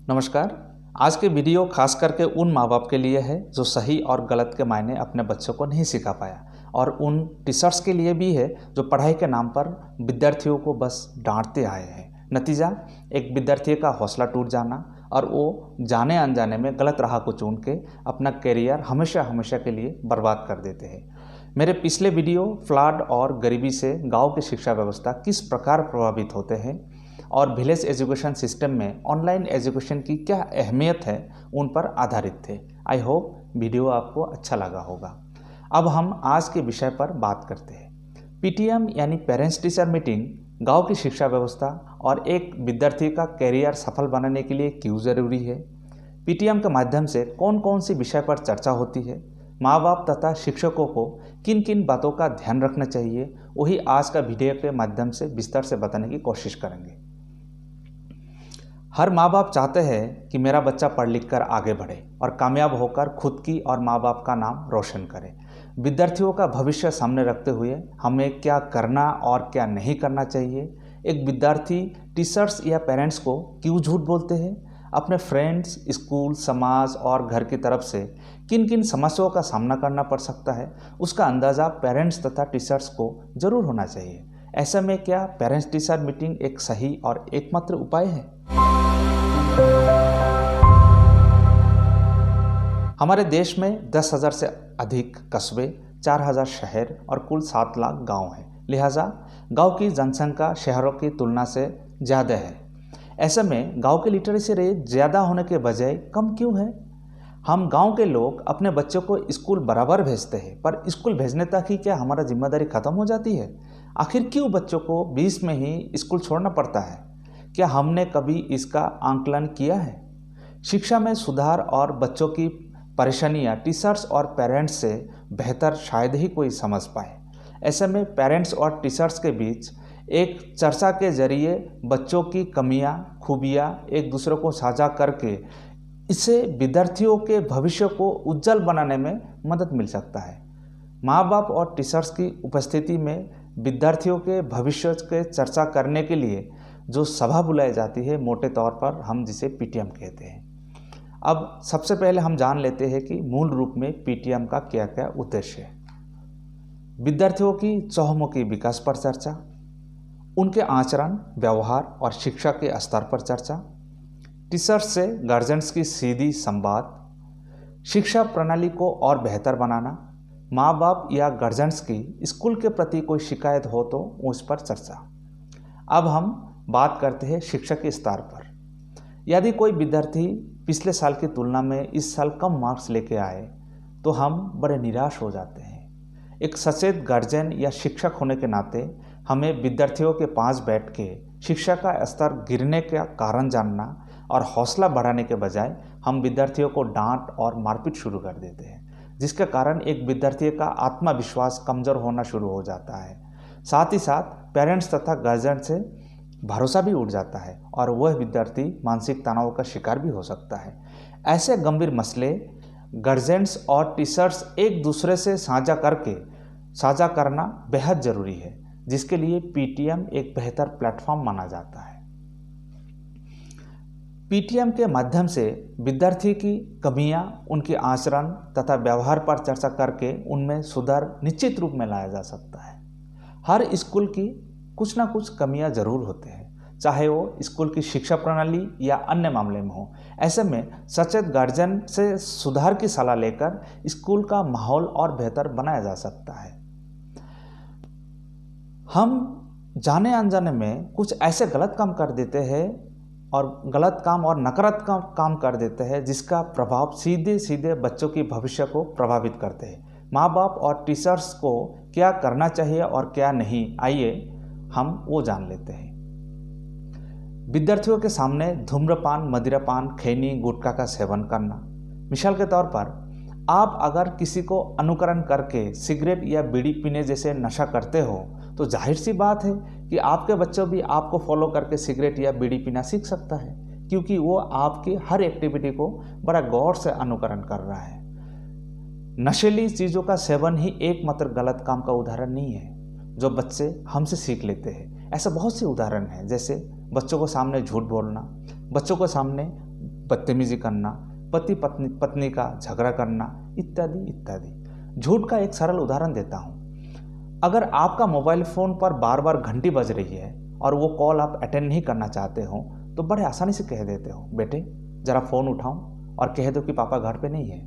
नमस्कार। आज के वीडियो खास करके उन माँ बाप के लिए है जो सही और गलत के मायने अपने बच्चों को नहीं सिखा पाया, और उन टीचर्स के लिए भी है जो पढ़ाई के नाम पर विद्यार्थियों को बस डांटते आए हैं। नतीजा एक विद्यार्थी का हौसला टूट जाना और वो जाने अनजाने में गलत राह को चुन के अपना करियर हमेशा हमेशा के लिए बर्बाद कर देते हैं। मेरे पिछले वीडियो फ्लड और गरीबी से गाँव की शिक्षा व्यवस्था किस प्रकार प्रभावित होते हैं और विलेज एजुकेशन सिस्टम में ऑनलाइन एजुकेशन की क्या अहमियत है, उन पर आधारित थे। आई होप वीडियो आपको अच्छा लगा होगा। अब हम आज के विषय पर बात करते हैं। पीटीएम यानी पेरेंट्स टीचर मीटिंग गांव की शिक्षा व्यवस्था और एक विद्यार्थी का कैरियर सफल बनाने के लिए क्यों ज़रूरी है। पीटीएम के माध्यम से कौन कौन सी विषय पर चर्चा होती है, माँ बाप तथा शिक्षकों को किन किन बातों का ध्यान रखना चाहिए, वही आज का वीडियो के माध्यम से विस्तार से बताने की कोशिश करेंगे। हर माँ बाप चाहते हैं कि मेरा बच्चा पढ़ लिख कर आगे बढ़े और कामयाब होकर खुद की और माँ बाप का नाम रोशन करे। विद्यार्थियों का भविष्य सामने रखते हुए हमें क्या करना और क्या नहीं करना चाहिए। एक विद्यार्थी टीचर्स या पेरेंट्स को क्यों झूठ बोलते हैं, अपने फ्रेंड्स, स्कूल, समाज और घर की तरफ से किन किन समस्याओं का सामना करना पड़ सकता है, उसका अंदाज़ा पेरेंट्स तथा टीचर्स को ज़रूर होना चाहिए। ऐसे में क्या पेरेंट्स टीचर मीटिंग एक सही और एकमात्र उपाय है? हमारे देश में 10,000 से अधिक कस्बे, 4,000 शहर और कुल 7 लाख गांव हैं। लिहाजा गांव की जनसंख्या शहरों की तुलना से ज़्यादा है। ऐसे में गांव की लिटरेसी रेट ज़्यादा होने के बजाय कम क्यों है? हम गांव के लोग अपने बच्चों को स्कूल बराबर भेजते हैं, पर स्कूल भेजने तक ही क्या हमारा जिम्मेदारी ख़त्म हो जाती है? आखिर क्यों बच्चों को बीच में ही स्कूल छोड़ना पड़ता है? क्या हमने कभी इसका आंकलन किया है? शिक्षा में सुधार और बच्चों की परेशानियां टीचर्स और पेरेंट्स से बेहतर शायद ही कोई समझ पाए। ऐसे में पेरेंट्स और टीचर्स के बीच एक चर्चा के जरिए बच्चों की कमियां, खूबियां एक दूसरे को साझा करके इससे विद्यार्थियों के भविष्य को उज्जवल बनाने में मदद मिल सकता है। माँ बाप और टीचर्स की उपस्थिति में विद्यार्थियों के भविष्य के चर्चा करने के लिए जो सभा बुलाई जाती है, मोटे तौर पर हम जिसे पीटीएम कहते हैं। अब सबसे पहले हम जान लेते हैं कि मूल रूप में पीटीएम का क्या क्या उद्देश्य है। विद्यार्थियों की चहुमुखी विकास पर चर्चा, उनके आचरण, व्यवहार और शिक्षा के स्तर पर चर्चा, टीचर्स से गार्जियंस की सीधी संवाद, शिक्षा प्रणाली को और बेहतर बनाना, माँ बाप या गार्जियंस की स्कूल के प्रति कोई शिकायत हो तो उस पर चर्चा। अब हम बात करते हैं शिक्षा के स्तर पर। यदि कोई विद्यार्थी पिछले साल की तुलना में इस साल कम मार्क्स लेके आए तो हम बड़े निराश हो जाते हैं। एक सचेत गार्जियन या शिक्षक होने के नाते हमें विद्यार्थियों के पास बैठ के शिक्षा का स्तर गिरने का कारण जानना और हौसला बढ़ाने के बजाय हम विद्यार्थियों को डांट और मारपीट शुरू कर देते हैं, जिसके कारण एक विद्यार्थी का आत्मविश्वास कमज़ोर होना शुरू हो जाता है। साथ ही साथ पेरेंट्स तथा गार्जियन से भरोसा भी उठ जाता है और वह विद्यार्थी मानसिक तनाव का शिकार भी हो सकता है। ऐसे गंभीर मसले गार्जियंस और टीचर्स एक दूसरे से साझा करना बेहद ज़रूरी है, जिसके लिए पीटीएम एक बेहतर प्लेटफॉर्म माना जाता है। पीटीएम के माध्यम से विद्यार्थी की कमियां, उनके आचरण तथा व्यवहार पर चर्चा करके उनमें सुधार निश्चित रूप में लाया जा सकता है। हर स्कूल की कुछ ना कुछ कमियां जरूर होते हैं, चाहे वो स्कूल की शिक्षा प्रणाली या अन्य मामले में हो। ऐसे में सचेत गार्जियन से सुधार की सलाह लेकर स्कूल का माहौल और बेहतर बनाया जा सकता है। हम जाने अनजाने में कुछ ऐसे गलत काम कर देते हैं और गलत काम और नकारात्मक काम कर देते हैं जिसका प्रभाव सीधे सीधे बच्चों की भविष्य को प्रभावित करते हैं। माँ बाप और टीचर्स को क्या करना चाहिए और क्या नहीं, आइए हम वो जान लेते हैं। विद्यार्थियों के सामने धूम्रपान, मदिरापान, खैनी, गुटखा का सेवन करना। मिसाल के तौर पर आप अगर किसी को अनुकरण करके सिगरेट या बीड़ी पीने जैसे नशा करते हो तो जाहिर सी बात है कि आपके बच्चों भी आपको फॉलो करके सिगरेट या बीड़ी पीना सीख सकता है, क्योंकि वो आपकी हर एक्टिविटी को बड़ा गौर से अनुकरण कर रहा है। नशीली चीज़ों का सेवन ही एकमात्र गलत काम का उदाहरण नहीं है जो बच्चे हमसे सीख लेते हैं। ऐसे बहुत से उदाहरण हैं, जैसे बच्चों को सामने झूठ बोलना, बच्चों को सामने बदतमीजी करना, पति पत्नी का झगड़ा करना, इत्यादि इत्यादि। झूठ का एक सरल उदाहरण देता हूँ। अगर आपका मोबाइल फ़ोन पर बार बार घंटी बज रही है और वो कॉल आप अटेंड नहीं करना चाहते हो तो बड़े आसानी से कह देते हो, बेटे ज़रा फ़ोन उठाओ और कह दो कि पापा घर पे नहीं है।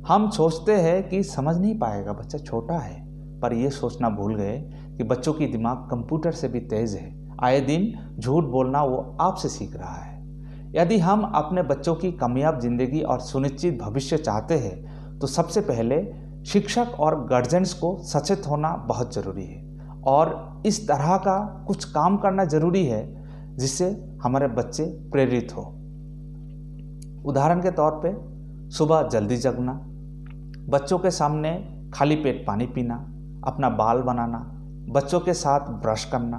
हम सोचते हैं कि समझ नहीं पाएगा, बच्चा छोटा है, पर यह सोचना भूल गए कि बच्चों की दिमाग कंप्यूटर से भी तेज़ है। आए दिन झूठ बोलना वो आपसे सीख रहा है। यदि हम अपने बच्चों की कामयाब जिंदगी और सुनिश्चित भविष्य चाहते हैं तो सबसे पहले शिक्षक और गार्जियंस को सचेत होना बहुत ज़रूरी है और इस तरह का कुछ काम करना ज़रूरी है जिससे हमारे बच्चे प्रेरित हो। उदाहरण के तौर पे सुबह जल्दी जगना, बच्चों के सामने खाली पेट पानी पीना, अपना बाल बनाना, बच्चों के साथ ब्रश करना,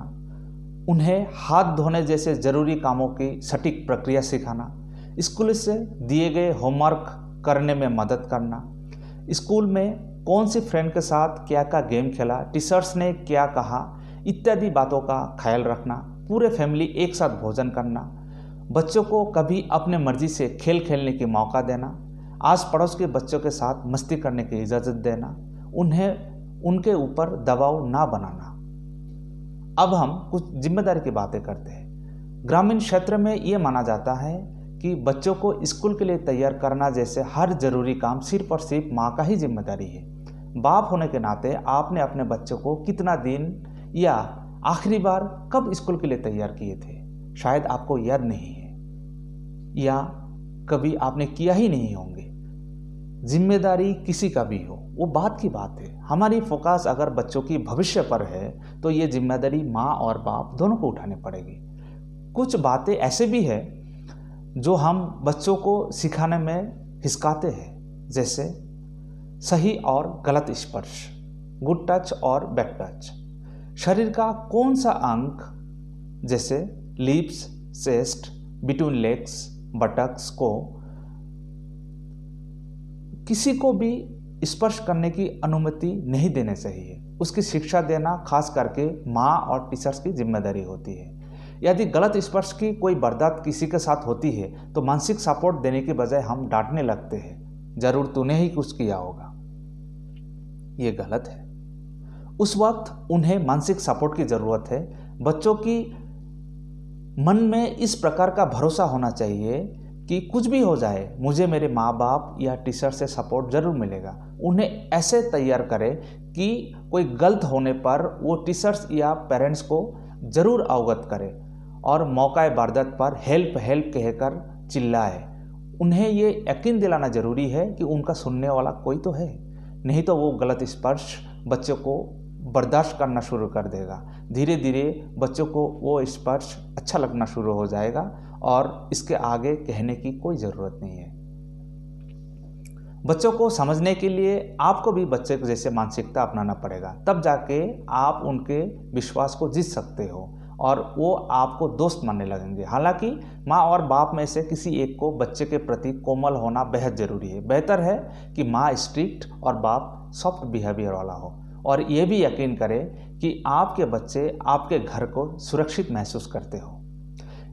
उन्हें हाथ धोने जैसे ज़रूरी कामों की सटीक प्रक्रिया सिखाना, स्कूल से दिए गए होमवर्क करने में मदद करना, स्कूल में कौन सी फ्रेंड के साथ क्या क्या गेम खेला, टीचर्स ने क्या कहा, इत्यादि बातों का ख्याल रखना, पूरे फैमिली एक साथ भोजन करना, बच्चों को कभी अपने मर्जी से खेल खेलने की मौका देना, आस पड़ोस के बच्चों के साथ मस्ती करने की इजाज़त देना, उन्हें उनके ऊपर दबाव ना बनाना। अब हम कुछ जिम्मेदारी की बातें करते हैं। ग्रामीण क्षेत्र में ये माना जाता है कि बच्चों को स्कूल के लिए तैयार करना जैसे हर जरूरी काम सिर्फ और सिर्फ माँ का ही जिम्मेदारी है। बाप होने के नाते आपने अपने बच्चों को कितना दिन या आखिरी बार कब स्कूल के लिए तैयार किए थे, शायद आपको याद नहीं है या कभी आपने किया ही नहीं होंगे। जिम्मेदारी किसी का भी हो, वो बात की बात है। हमारी फोकस अगर बच्चों की भविष्य पर है तो ये जिम्मेदारी माँ और बाप दोनों को उठानी पड़ेगी। कुछ बातें ऐसे भी है जो हम बच्चों को सिखाने में हिचकाते हैं, जैसे सही और गलत स्पर्श, गुड टच और बैड टच, शरीर का कौन सा अंग जैसे lips, chest, between legs, buttocks को किसी को भी स्पर्श करने की अनुमति नहीं देनी चाहिए। उसकी शिक्षा देना खास करके माँ और टीचर्स की जिम्मेदारी होती है। यदि गलत स्पर्श की कोई वारदात किसी के साथ होती है तो मानसिक सपोर्ट देने के बजाय हम डांटने लगते हैं, जरूर तूने ही कुछ किया होगा। ये गलत है। उस वक्त उन्हें मानसिक सपोर्ट की ज़रूरत है। बच्चों की मन में इस प्रकार का भरोसा होना चाहिए कि कुछ भी हो जाए मुझे मेरे माँ बाप या टीचर से सपोर्ट ज़रूर मिलेगा। उन्हें ऐसे तैयार करें कि कोई गलत होने पर वो टीचर्स या पेरेंट्स को ज़रूर अवगत करें और मौका वारदात पर हेल्प हेल्प कहकर चिल्लाए। उन्हें ये यकीन दिलाना ज़रूरी है कि उनका सुनने वाला कोई तो है, नहीं तो वो गलत स्पर्श बच्चों को बर्दाश्त करना शुरू कर देगा। धीरे धीरे बच्चों को वो स्पर्श अच्छा लगना शुरू हो जाएगा और इसके आगे कहने की कोई ज़रूरत नहीं है। बच्चों को समझने के लिए आपको भी बच्चे जैसे मानसिकता अपनाना पड़ेगा, तब जाके आप उनके विश्वास को जीत सकते हो और वो आपको दोस्त मानने लगेंगे। हालांकि माँ और बाप में से किसी एक को बच्चे के प्रति कोमल होना बेहद ज़रूरी है। बेहतर है कि माँ स्ट्रिक्ट और बाप सॉफ्ट बिहेवियर वाला हो और ये भी यकीन करे कि आपके बच्चे आपके घर को सुरक्षित महसूस करते हो।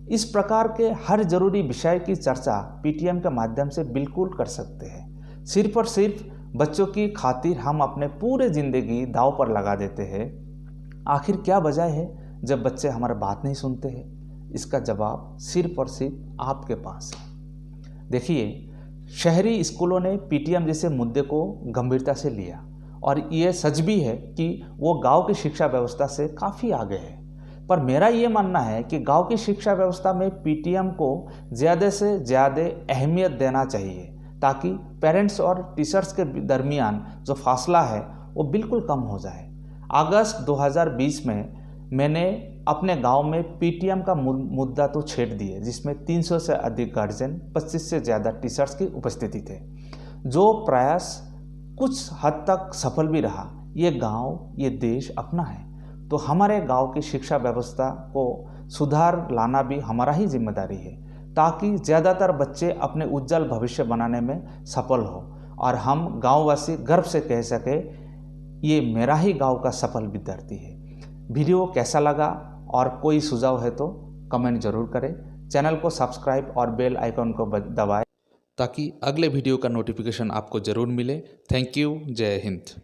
इस प्रकार के हर जरूरी विषय की चर्चा पीटीएम के माध्यम से बिल्कुल कर सकते हैं। सिर्फ और सिर्फ बच्चों की खातिर हम अपने पूरे ज़िंदगी दांव पर लगा देते हैं। आखिर क्या वजह है जब बच्चे हमारी बात नहीं सुनते हैं? इसका जवाब सिर्फ और सिर्फ आपके पास है। देखिए, शहरी स्कूलों ने पीटीएम जैसे मुद्दे को गंभीरता से लिया और ये सच भी है कि वो गांव की शिक्षा व्यवस्था से काफ़ी आगे है। पर मेरा ये मानना है कि गांव की शिक्षा व्यवस्था में पीटीएम को ज़्यादा से ज़्यादा अहमियत देना चाहिए ताकि पेरेंट्स और टीचर्स के दरमियान जो फासला है वो बिल्कुल कम हो जाए। अगस्त 2020 में मैंने अपने गांव में पीटीएम का मुद्दा तो छेड़ दिए, जिसमें 300 से अधिक गार्जियन, 25 से ज़्यादा टीचर्स की उपस्थिति थे। जो प्रयास कुछ हद तक सफल भी रहा। ये गांव, ये देश अपना है, तो हमारे गांव की शिक्षा व्यवस्था को सुधार लाना भी हमारा ही जिम्मेदारी है ताकि ज़्यादातर बच्चे अपने उज्जवल भविष्य बनाने में सफल हो और हम गांववासी गर्व से कह सके ये मेरा ही गांव का सफल विद्यार्थी है। वीडियो कैसा लगा और कोई सुझाव है तो कमेंट ज़रूर करें। चैनल को सब्सक्राइब और बेल आइकन को दबाएं ताकि अगले वीडियो का नोटिफिकेशन आपको ज़रूर मिले। Thank you. जय हिंद।